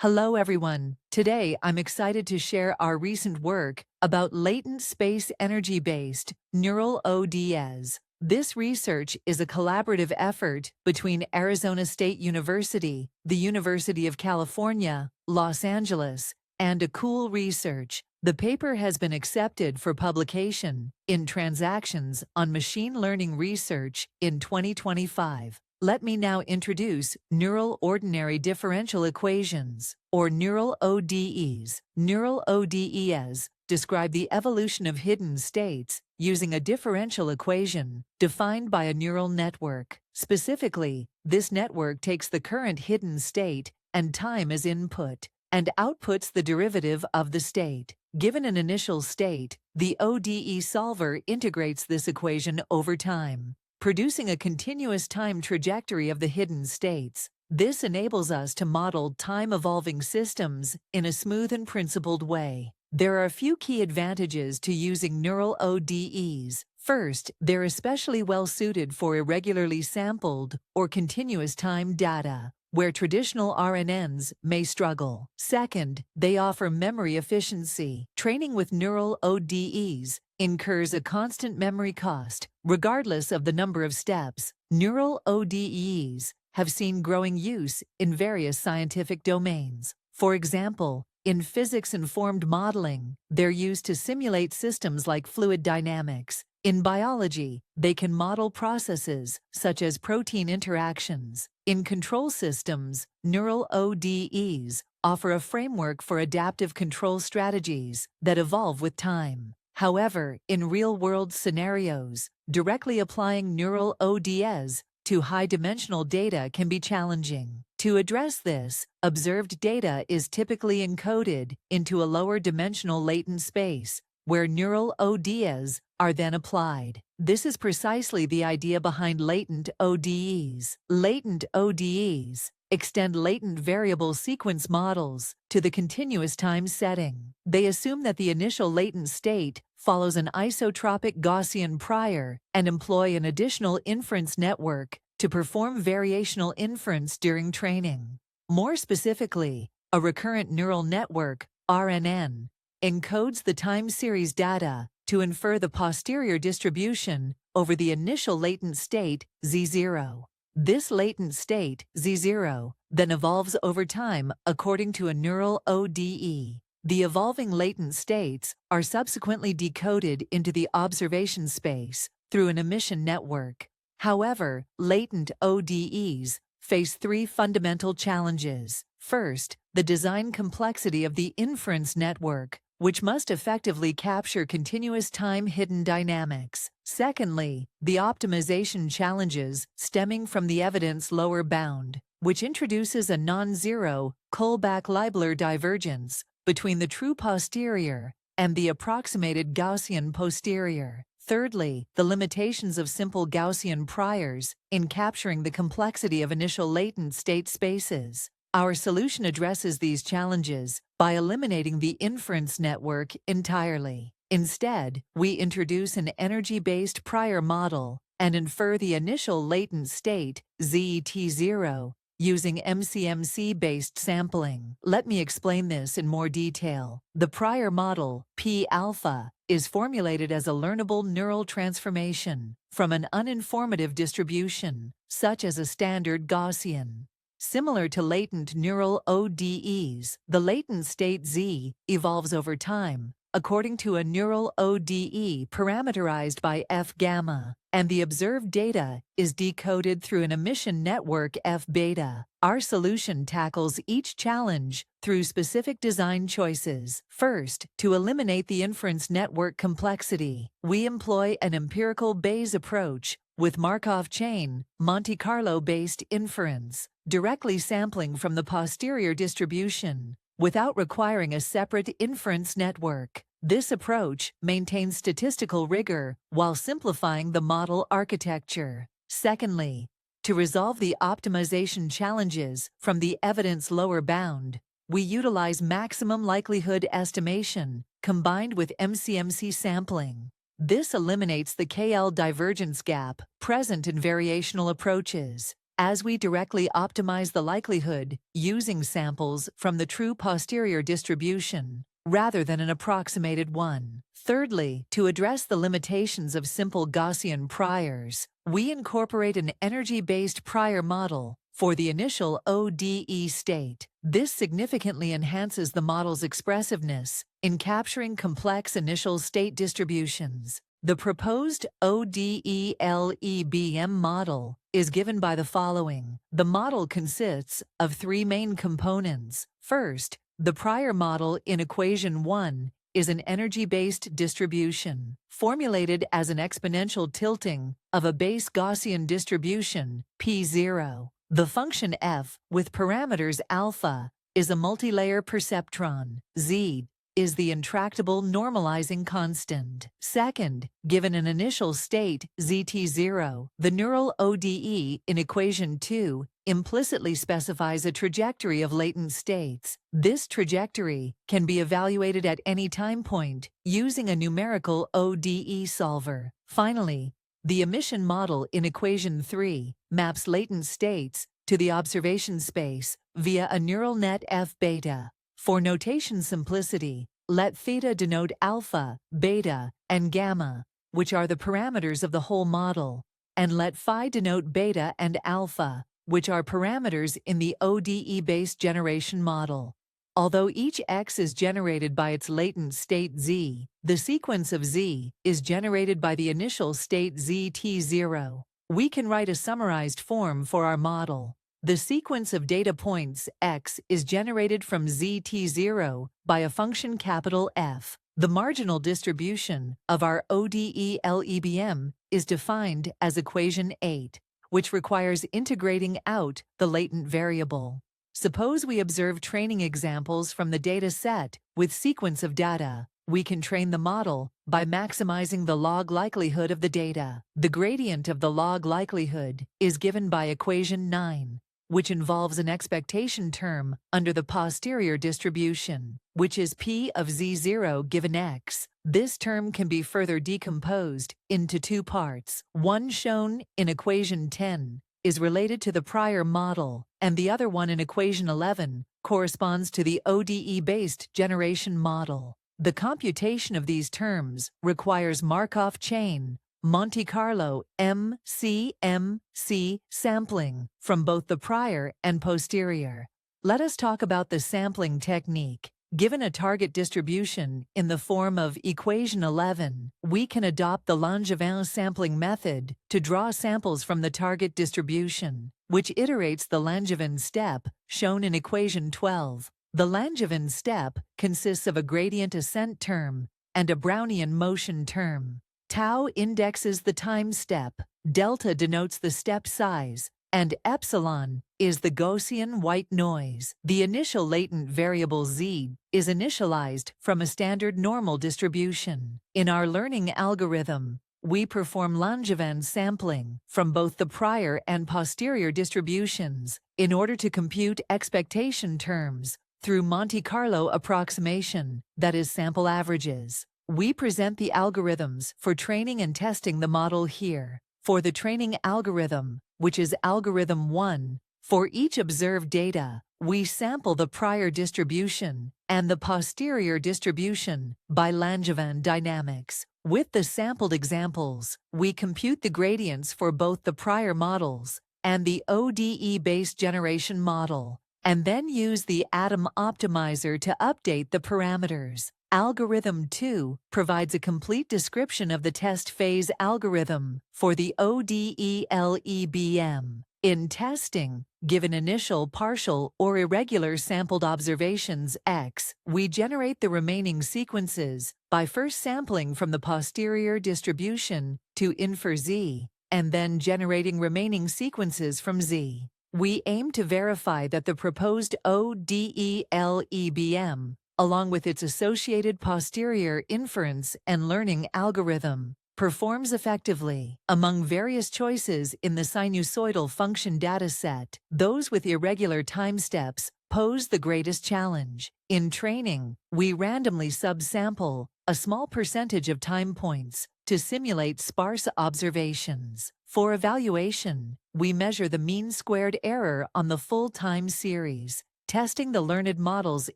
Hello everyone. Today I'm excited to share our recent work about latent space energy-based neural ODEs. This research is a collaborative effort between Arizona State University, the University of California, Los Angeles, and Akool Research. The paper has been accepted for publication in Transactions on Machine Learning Research in 2025. Let me now introduce neural ordinary differential equations, or neural ODEs. Neural ODEs describe the evolution of hidden states using a differential equation defined by a neural network. Specifically, this network takes the current hidden state and time as input, and outputs the derivative of the state. Given an initial state, the ODE solver integrates this equation over time, producing a continuous time trajectory of the hidden states. This enables us to model time-evolving systems in a smooth and principled way. There are a few key advantages to using neural ODEs. First, they're especially well suited for irregularly sampled or continuous time data, where traditional RNNs may struggle. Second, they offer memory efficiency. Training with neural ODEs incurs a constant memory cost, regardless of the number of steps. Neural ODEs have seen growing use in various scientific domains. For example, in physics-informed modeling, they're used to simulate systems like fluid dynamics. In biology, they can model processes such as protein interactions. In control systems, neural ODEs offer a framework for adaptive control strategies that evolve with time. However, in real-world scenarios, directly applying neural ODEs to high-dimensional data can be challenging. To address this, observed data is typically encoded into a lower-dimensional latent space, where neural ODEs are then applied. This is precisely the idea behind latent ODEs. Latent ODEs extend latent variable sequence models to the continuous time setting. They assume that the initial latent state follows an isotropic Gaussian prior and employ an additional inference network to perform variational inference during training. More specifically, a recurrent neural network, RNN, encodes the time series data to infer the posterior distribution over the initial latent state, Z0. This latent state, Z0, then evolves over time according to a neural ODE. The evolving latent states are subsequently decoded into the observation space through an emission network. However, latent ODEs face three fundamental challenges. First, the design complexity of the inference network, which must effectively capture continuous time hidden dynamics. Secondly, the optimization challenges stemming from the evidence lower bound, which introduces a non-zero Kullback-Leibler divergence between the true posterior and the approximated Gaussian posterior. Thirdly, the limitations of simple Gaussian priors in capturing the complexity of initial latent state spaces. Our solution addresses these challenges by eliminating the inference network entirely. Instead, we introduce an energy-based prior model and infer the initial latent state, ZT0, using MCMC-based sampling. Let me explain this in more detail. The prior model, P-alpha, is formulated as a learnable neural transformation from an uninformative distribution, such as a standard Gaussian. Similar to latent neural ODEs, the latent state Z evolves over time, according to a neural ODE parameterized by F-gamma, and the observed data is decoded through an emission network F-beta. Our solution tackles each challenge through specific design choices. First, to eliminate the inference network complexity, we employ an empirical Bayes approach with Markov chain, Monte Carlo-based inference, directly sampling from the posterior distribution without requiring a separate inference network. This approach maintains statistical rigor while simplifying the model architecture. Secondly, to resolve the optimization challenges from the evidence lower bound, we utilize maximum likelihood estimation combined with MCMC sampling. This eliminates the KL divergence gap present in variational approaches. as we directly optimize the likelihood using samples from the true posterior distribution, rather than an approximated one. Thirdly, to address the limitations of simple Gaussian priors, we incorporate an energy-based prior model for the initial ODE state. This significantly enhances the model's expressiveness in capturing complex initial state distributions. The proposed ODE-LEBM model is given by the following. The model consists of three main components. First, the prior model in equation 1 is an energy-based distribution, formulated as an exponential tilting of a base Gaussian distribution, P0. The function f, with parameters alpha, is a multilayer perceptron. Z is the intractable normalizing constant. Second, given an initial state, zt0, the neural ODE in equation 2 implicitly specifies a trajectory of latent states. This trajectory can be evaluated at any time point using a numerical ODE solver. Finally, the emission model in equation 3 maps latent states to the observation space via a neural net f beta. For notation simplicity, let theta denote alpha, beta, and gamma, which are the parameters of the whole model, and let phi denote beta and alpha, which are parameters in the ODE-based generation model. Although each x is generated by its latent state z, the sequence of z is generated by the initial state zt0. We can write a summarized form for our model. The sequence of data points x is generated from zt0 by a function capital F. The marginal distribution of our ODE-LEBM is defined as equation 8, which requires integrating out the latent variable. Suppose we observe training examples from the data set with sequence of data. We can train the model by maximizing the log likelihood of the data. The gradient of the log likelihood is given by equation 9, which involves an expectation term under the posterior distribution, which is P of z0 given x. This term can be further decomposed into two parts. One shown in equation 10 is related to the prior model, and the other one in equation 11 corresponds to the ODE-based generation model. The computation of these terms requires Markov chain, Monte Carlo MCMC sampling from both the prior and posterior. Let us talk about the sampling technique. Given a target distribution in the form of equation 11, we can adopt the Langevin sampling method to draw samples from the target distribution, which iterates the Langevin step shown in equation 12. The Langevin step consists of a gradient ascent term and a Brownian motion term. Tau indexes the time step, delta denotes the step size, and epsilon is the Gaussian white noise. The initial latent variable z is initialized from a standard normal distribution. In our learning algorithm, we perform Langevin sampling from both the prior and posterior distributions in order to compute expectation terms through Monte Carlo approximation, that is, sample averages. We present the algorithms for training and testing the model here. For the training algorithm, which is algorithm 1, for each observed data, we sample the prior distribution and the posterior distribution by Langevin dynamics. With the sampled examples, we compute the gradients for both the prior models and the ODE-based generation model, and then use the atom optimizer to update the parameters. Algorithm 2 provides a complete description of the test phase algorithm for the ODE-LEBM. In testing, given initial partial or irregular sampled observations x, we generate the remaining sequences by first sampling from the posterior distribution to infer z, and then generating remaining sequences from z. We aim to verify that the proposed ODE-LEBM, along with its associated posterior inference and learning algorithm, performs effectively. Among various choices in the sinusoidal function dataset, those with irregular time steps pose the greatest challenge. In training, we randomly subsample a small percentage of time points to simulate sparse observations. For evaluation, we measure the mean squared error on the full time series, testing the learned model's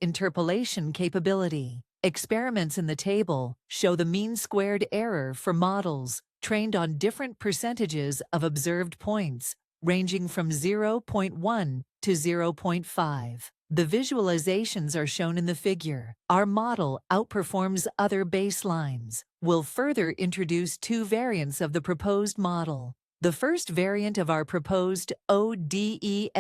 interpolation capability. Experiments in the table show the mean squared error for models trained on different percentages of observed points, ranging from 0.1 to 0.5. The visualizations are shown in the figure. Our model outperforms other baselines. We'll further introduce two variants of the proposed model. The first variant of our proposed ODELEBM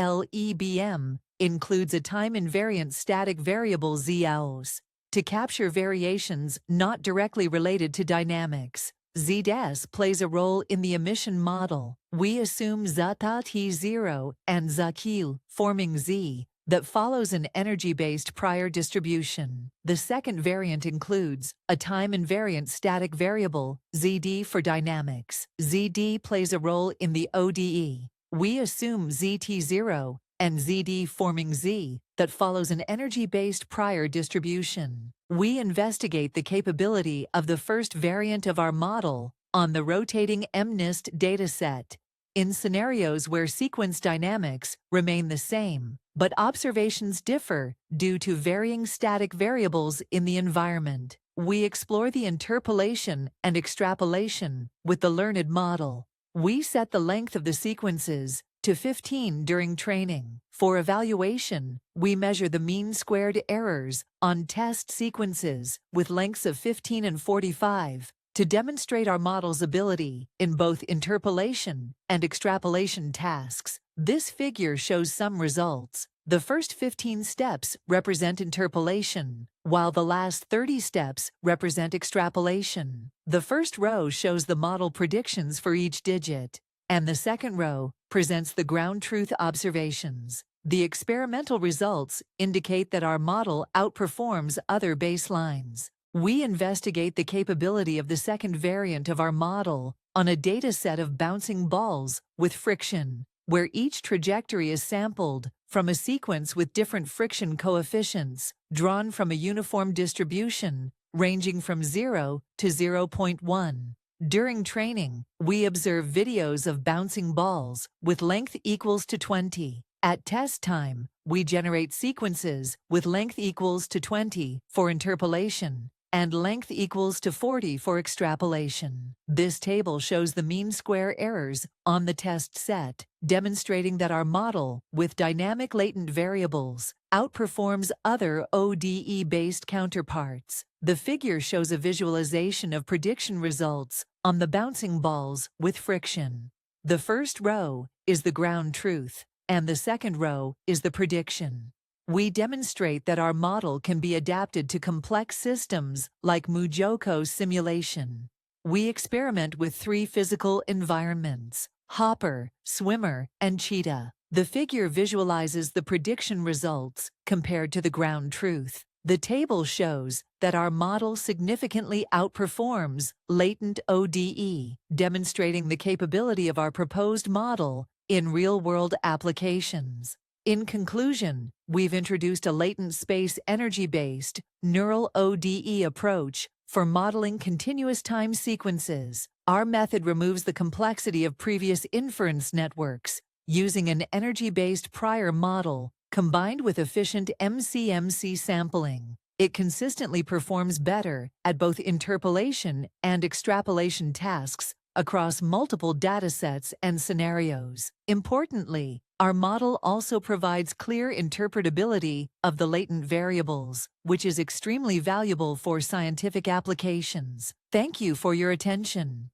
includes a time-invariant static variable ZAOS to capture variations not directly related to dynamics. ZDES plays a role in the emission model. We assume ZT0 and Akool forming Z that follows an energy-based prior distribution. The second variant includes a time-invariant static variable, ZD for dynamics. ZD plays a role in the ODE. We assume ZT0 and ZD forming Z that follows an energy-based prior distribution. We investigate the capability of the first variant of our model on the rotating MNIST dataset in scenarios where sequence dynamics remain the same, but observations differ due to varying static variables in the environment. We explore the interpolation and extrapolation with the learned model. We set the length of the sequences to 15 during training. For evaluation, we measure the mean squared errors on test sequences with lengths of 15 and 45 to demonstrate our model's ability in both interpolation and extrapolation tasks. This figure shows some results. The first 15 steps represent interpolation, while the last 30 steps represent extrapolation. The first row shows the model predictions for each digit, and the second row presents the ground truth observations. The experimental results indicate that our model outperforms other baselines. We investigate the capability of the second variant of our model on a dataset of bouncing balls with friction, where each trajectory is sampled from a sequence with different friction coefficients drawn from a uniform distribution ranging from 0 to 0.1. During training, we observe videos of bouncing balls with length equals to 20. At test time, we generate sequences with length equals to 20 for interpolation and length equals to 40 for extrapolation. This table shows the mean square errors on the test set, demonstrating that our model with dynamic latent variables outperforms other ODE-based counterparts. The figure shows a visualization of prediction results on the bouncing balls with friction. The first row is the ground truth, and the second row is the prediction. We demonstrate that our model can be adapted to complex systems like MuJoCo simulation. We experiment with 3 physical environments: hopper, swimmer, and cheetah. The figure visualizes the prediction results compared to the ground truth. The table shows that our model significantly outperforms latent ODE, demonstrating the capability of our proposed model in real-world applications. In conclusion, we've introduced a latent space energy-based neural ODE approach for modeling continuous time sequences. Our method removes the complexity of previous inference networks using an energy-based prior model combined with efficient MCMC sampling. It consistently performs better at both interpolation and extrapolation tasks across multiple datasets and scenarios. Importantly, our model also provides clear interpretability of the latent variables, which is extremely valuable for scientific applications. Thank you for your attention.